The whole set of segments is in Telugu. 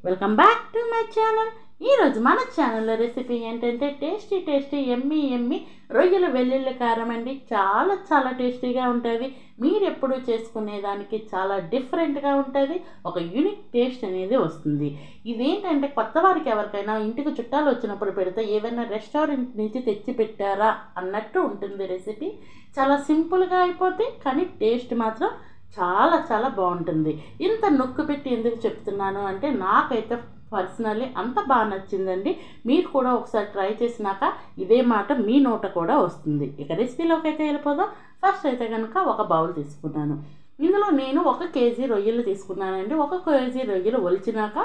Welcome back to my channel. ఈరోజు మన ఛానల్లో రెసిపీ ఏంటంటే టేస్టీ ఎమ్మి రొయ్యల వెల్లుల్లి కారం అండి. చాలా చాలా టేస్టీగా ఉంటుంది. మీరు ఎప్పుడు చేసుకునేదానికి చాలా డిఫరెంట్గా ఉంటుంది. ఒక యూనిక్ టేస్ట్ అనేది వస్తుంది. ఇదేంటంటే కొత్త వారికి ఎవరికైనా ఇంటికి చుట్టాలు వచ్చినప్పుడు పెడితే ఏదైనా రెస్టారెంట్ నుంచి తెచ్చి పెట్టారా అన్నట్టు ఉంటుంది రెసిపీ. చాలా సింపుల్గా అయిపోతే కానీ టేస్ట్ మాత్రం చాలా చాలా బాగుంటుంది. ఇంత నొక్కు పెట్టి ఎందుకు చెప్తున్నాను అంటే నాకైతే పర్సనల్లీ అంత బాగా నచ్చిందండి. మీరు కూడా ఒకసారి ట్రై చేసినాక ఇదే మాట మీ నోట కూడా వస్తుంది. ఇక రెసిపీలోకి అయితే వెళ్ళిపోదాం. ఫస్ట్ అయితే కనుక ఒక బౌల్ తీసుకున్నాను. ఇందులో నేను 1 కేజీ రొయ్యలు తీసుకున్నానండి. 1 కేజీ రొయ్యలు ఒలిచినాక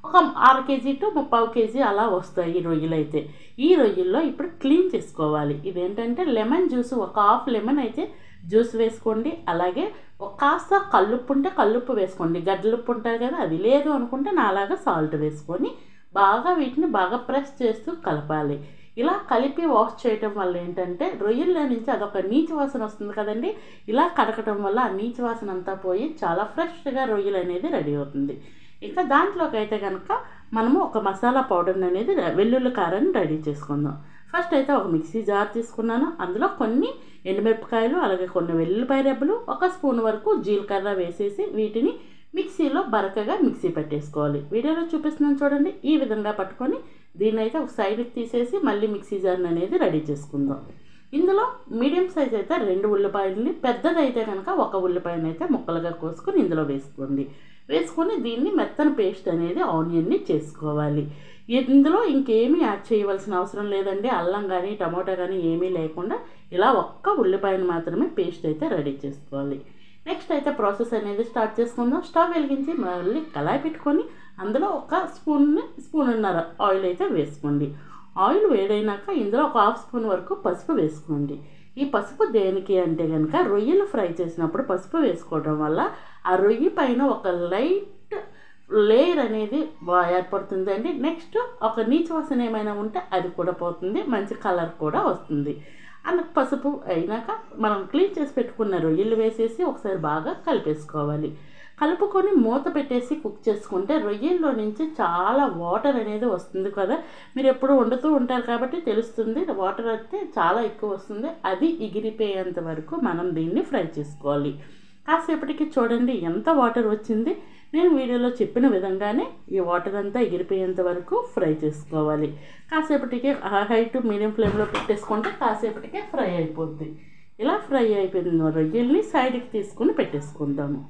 ఒక 1/2 కేజీ టు 3/4 కేజీ అలా వస్తాయి ఈ రొయ్యలు అయితే. ఈ రొయ్యల్లో ఇప్పుడు క్లీన్ చేసుకోవాలి. ఇదేంటంటే లెమన్ జ్యూస్, ఒక హాఫ్ లెమన్ అయితే జ్యూస్ వేసుకోండి. అలాగే కాస్త కల్లుప్పు ఉంటే కల్లుప్పు వేసుకోండి. గడ్డలుప్పు ఉంటుంది కదా, అది లేదు అనుకుంటే నాలాగా సాల్ట్ వేసుకొని బాగా వీటిని బాగా ప్రెస్ చేస్తూ కలపాలి. ఇలా కలిపి వాష్ చేయటం వల్ల ఏంటంటే రొయ్యల్లో నుంచి అదొక నీచు వాసన వస్తుంది కదండి. ఇలా కడకటం వల్ల ఆ నీచు వాసన అంతా పోయి చాలా ఫ్రెష్గా రొయ్యలు అనేది రెడీ అవుతుంది. ఇంకా దాంట్లోకి అయితే కనుక మనము ఒక మసాలా పౌడర్ అనేది వెల్లుల్లి కారాన్ని రెడీ చేసుకుందాం. ఫస్ట్ అయితే ఒక మిక్సీ జార్ తీసుకున్నాను. అందులో కొన్ని ఎండుమిరపకాయలు, అలాగే కొన్ని వెల్లుల్లిపాయ రెబ్బలు, 1 స్పూన్ వరకు జీలకర్ర వేసేసి వీటిని మిక్సీలో బరకగా మిక్సీ పెట్టేసుకోవాలి. వీడియోలో చూపిస్తున్నాను చూడండి. ఈ విధంగా పట్టుకొని దీన్ని అయితే ఒక సైడ్కి తీసేసి మళ్ళీ మిక్సీ జార్ని అనేది రెడీ చేసుకుందాం. ఇందులో మీడియం సైజ్ అయితే 2 ఉల్లిపాయలని, పెద్దదైతే కనుక 1 ఉల్లిపాయని అయితే ముక్కలుగా కోసుకొని ఇందులో వేసుకోండి. వేసుకొని దీన్ని మెత్తని పేస్ట్ అనేది ఆనియన్ని చేసుకోవాలి. ఇందులో ఇంకేమీ యాడ్ చేయవలసిన అవసరం లేదండి. అల్లం కానీ టమోటా కానీ ఏమీ లేకుండా ఇలా 1 ఉల్లిపాయను మాత్రమే పేస్ట్ అయితే రెడీ చేసుకోవాలి. నెక్స్ట్ అయితే ప్రాసెస్ అనేది స్టార్ట్ చేసుకుందాం. స్టవ్ వెలిగించి మళ్ళీ కళాయి పెట్టుకొని అందులో 1 స్పూన్నర ఆయిల్ అయితే వేసుకోండి. ఆయిల్ వేడైనాక ఇందులో 1/2 స్పూన్ వరకు పసుపు వేసుకోండి. ఈ పసుపు దేనికి అంటే కనుక రొయ్యలు ఫ్రై చేసినప్పుడు పసుపు వేసుకోవడం వల్ల ఆ రొయ్యి పైన ఒక లైట్ లేయర్ అనేది ఏర్పడుతుందండి. నెక్స్ట్ ఒక నీచు వాసన ఏమైనా ఉంటే అది కూడా పోతుంది, మంచి కలర్ కూడా వస్తుంది. అందుకు పసుపు అయినాక మనం క్లీన్ చేసి పెట్టుకున్న రొయ్యలు వేసేసి ఒకసారి బాగా కలిపేసుకోవాలి. కలుపుకొని మూత పెట్టేసి కుక్ చేసుకుంటే రొయ్యల్లో నుంచి చాలా వాటర్ అనేది వస్తుంది కదా. మీరు ఎప్పుడు వండుతూ ఉంటారు కాబట్టి తెలుస్తుంది. వాటర్ అయితే చాలా ఎక్కువ వస్తుంది. అది ఎగిరిపోయేంత వరకు మనం దీన్ని ఫ్రై చేసుకోవాలి. కాసేపటికి చూడండి ఎంత వాటర్ వచ్చింది. నేను వీడియోలో చెప్పిన విధంగానే ఈ వాటర్ అంతా ఎగిరిపోయేంత వరకు ఫ్రై చేసుకోవాలి. కాసేపటికి హై టు మీడియం ఫ్లేమ్లో పెట్టేసుకుంటే కాసేపటికే ఫ్రై అయిపోద్ది. ఇలా ఫ్రై అయిపోయిన రొయ్యల్ని సైడ్కి తీసుకుని పెట్టేసుకుందాము.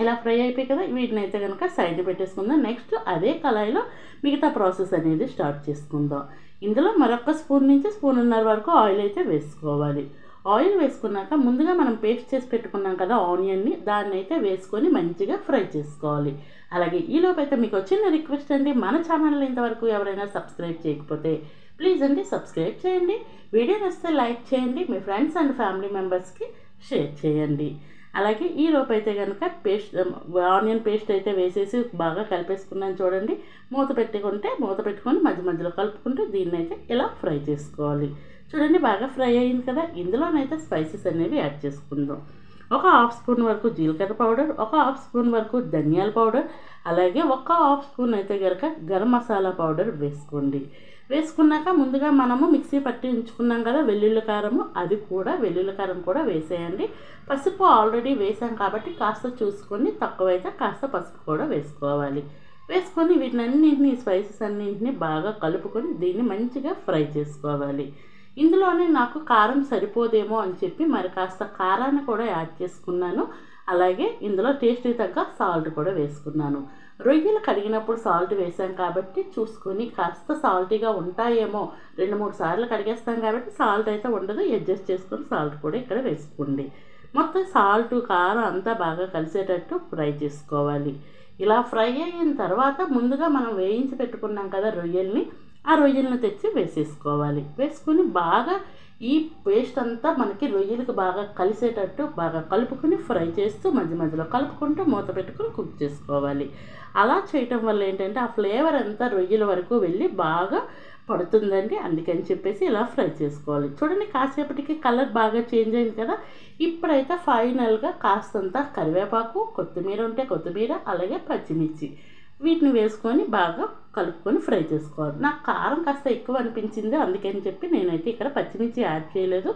ఇలా ఫ్రై అయిపోయి కదా, వీటిని అయితే కనుక సైడ్ పెట్టేసుకుందాం. నెక్స్ట్ అదే కళాయిలో మిగతా ప్రాసెస్ అనేది స్టార్ట్ చేసుకుందాం. ఇందులో మరొక స్పూన్ నుంచి స్పూన్నర వరకు ఆయిల్ అయితే వేసుకోవాలి. ఆయిల్ వేసుకున్నాక ముందుగా మనం పేస్ట్ చేసి పెట్టుకున్నాం కదా ఆనియన్ని, దాన్ని అయితే వేసుకొని మంచిగా ఫ్రై చేసుకోవాలి. అలాగే ఈలోపు అయితే మీకు వచ్చిన రిక్వెస్ట్ అండి, మన ఛానల్ని ఇంతవరకు ఎవరైనా సబ్స్క్రైబ్ చేయకపోతే ప్లీజ్ అండి సబ్స్క్రైబ్ చేయండి. వీడియో నచ్చితే లైక్ చేయండి. మీ ఫ్రెండ్స్ అండ్ ఫ్యామిలీ మెంబర్స్కి షేర్ చేయండి. అలాగే ఈలోపు అయితే కనుక ఆనియన్ పేస్ట్ అయితే వేసేసి బాగా కలిపేసుకున్నాను చూడండి. మూత పెట్టుకొని మధ్య మధ్యలో కలుపుకుంటూ దీన్ని అయితే ఇలా ఫ్రై చేసుకోవాలి. చూడండి బాగా ఫ్రై అయింది కదా. ఇందులోనైతే స్పైసెస్ అనేవి యాడ్ చేసుకుందాం. 1/2 స్పూన్ వరకు జీలకర్ర పౌడర్, 1/2 స్పూన్ వరకు ధనియాల పౌడర్, అలాగే 1/2 స్పూన్ అయితే కనుక గరం మసాలా పౌడర్ వేసుకోండి. వేసుకున్నాక ముందుగా మనము మిక్సీ పట్టి ఉంచుకున్నాం కదా వెల్లుల్లి కారం కూడా వేసేయండి. పసుపు ఆల్రెడీ వేసాం కాబట్టి కాస్త చూసుకొని తక్కువైతే కాస్త పసుపు కూడా వేసుకోవాలి. వేసుకొని వీటినన్నింటినీ స్పైసెస్ అన్నింటినీ బాగా కలుపుకొని దీన్ని మంచిగా ఫ్రై చేసుకోవాలి. ఇందులోనే నాకు కారం సరిపోదేమో అని చెప్పి మరి కాస్త కారాన్ని కూడా యాడ్ చేసుకున్నాను. అలాగే ఇందులో టేస్ట్కి తగ్గ సాల్ట్ కూడా వేసుకున్నాను. రొయ్యలు కడిగినప్పుడు సాల్ట్ వేసాం కాబట్టి చూసుకొని కాస్త సాల్టీగా ఉంటాయేమో, 2-3 సార్లు కడిగేస్తాం కాబట్టి సాల్ట్ అయితే ఉండదు. అడ్జస్ట్ చేసుకొని సాల్ట్ కూడా ఇక్కడ వేసుకోండి. మొత్తం సాల్ట్ కారం అంతా బాగా కలిసేటట్టు ఫ్రై చేసుకోవాలి. ఇలా ఫ్రై అయిన తర్వాత ముందుగా మనం వేయించి పెట్టుకున్నాం కదా రొయ్యల్ని, ఆ రొయ్యలను తెచ్చి వేసేసుకోవాలి. వేసుకొని బాగా ఈ పేస్ట్ అంతా మనకి రొయ్యలకు బాగా కలిసేటట్టు బాగా కలుపుకొని ఫ్రై చేస్తూ మధ్య మధ్యలో కలుపుకుంటూ మూత పెట్టుకొని కుక్ చేసుకోవాలి. అలా చేయటం వల్ల ఏంటంటే ఆ ఫ్లేవర్ అంతా రొయ్యల వరకు వెళ్ళి బాగా పడుతుందండి. అందుకని చెప్పేసి ఇలా ఫ్రై చేసుకోవాలి. చూడండి కాసేపటికి కలర్ బాగా చేంజ్ అయింది కదా. ఇప్పుడైతే ఫైనల్గా కాస్తంత కరివేపాకు, కొత్తిమీర ఉంటే కొత్తిమీర, అలాగే పచ్చిమిర్చి వీటిని వేసుకొని బాగా కలుపుకొని ఫ్రై చేసుకోవాలి. నాకు కారం కాస్త ఎక్కువ అనిపించింది, అందుకని చెప్పి నేనైతే ఇక్కడ పచ్చిమిర్చి యాడ్ చేయలేదు.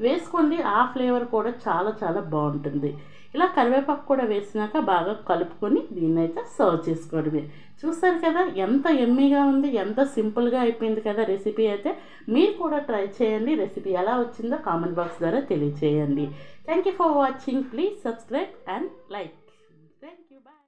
వేసుకోండి, ఆ ఫ్లేవర్ కూడా చాలా చాలా బాగుంటుంది. ఇలా కరివేపాకు కూడా వేసినాక బాగా కలుపుకొని దీన్నైతే సర్వ్ చేసుకోవడమే. చూస్తారు కదా ఎంత ఎమ్మీగా ఉంది, ఎంత సింపుల్గా అయిపోయింది కదా రెసిపీ అయితే. మీరు కూడా ట్రై చేయండి. రెసిపీ ఎలా వచ్చిందో కామెంట్ బాక్స్ ద్వారా తెలియచేయండి. Thank you for watching. Please subscribe and like.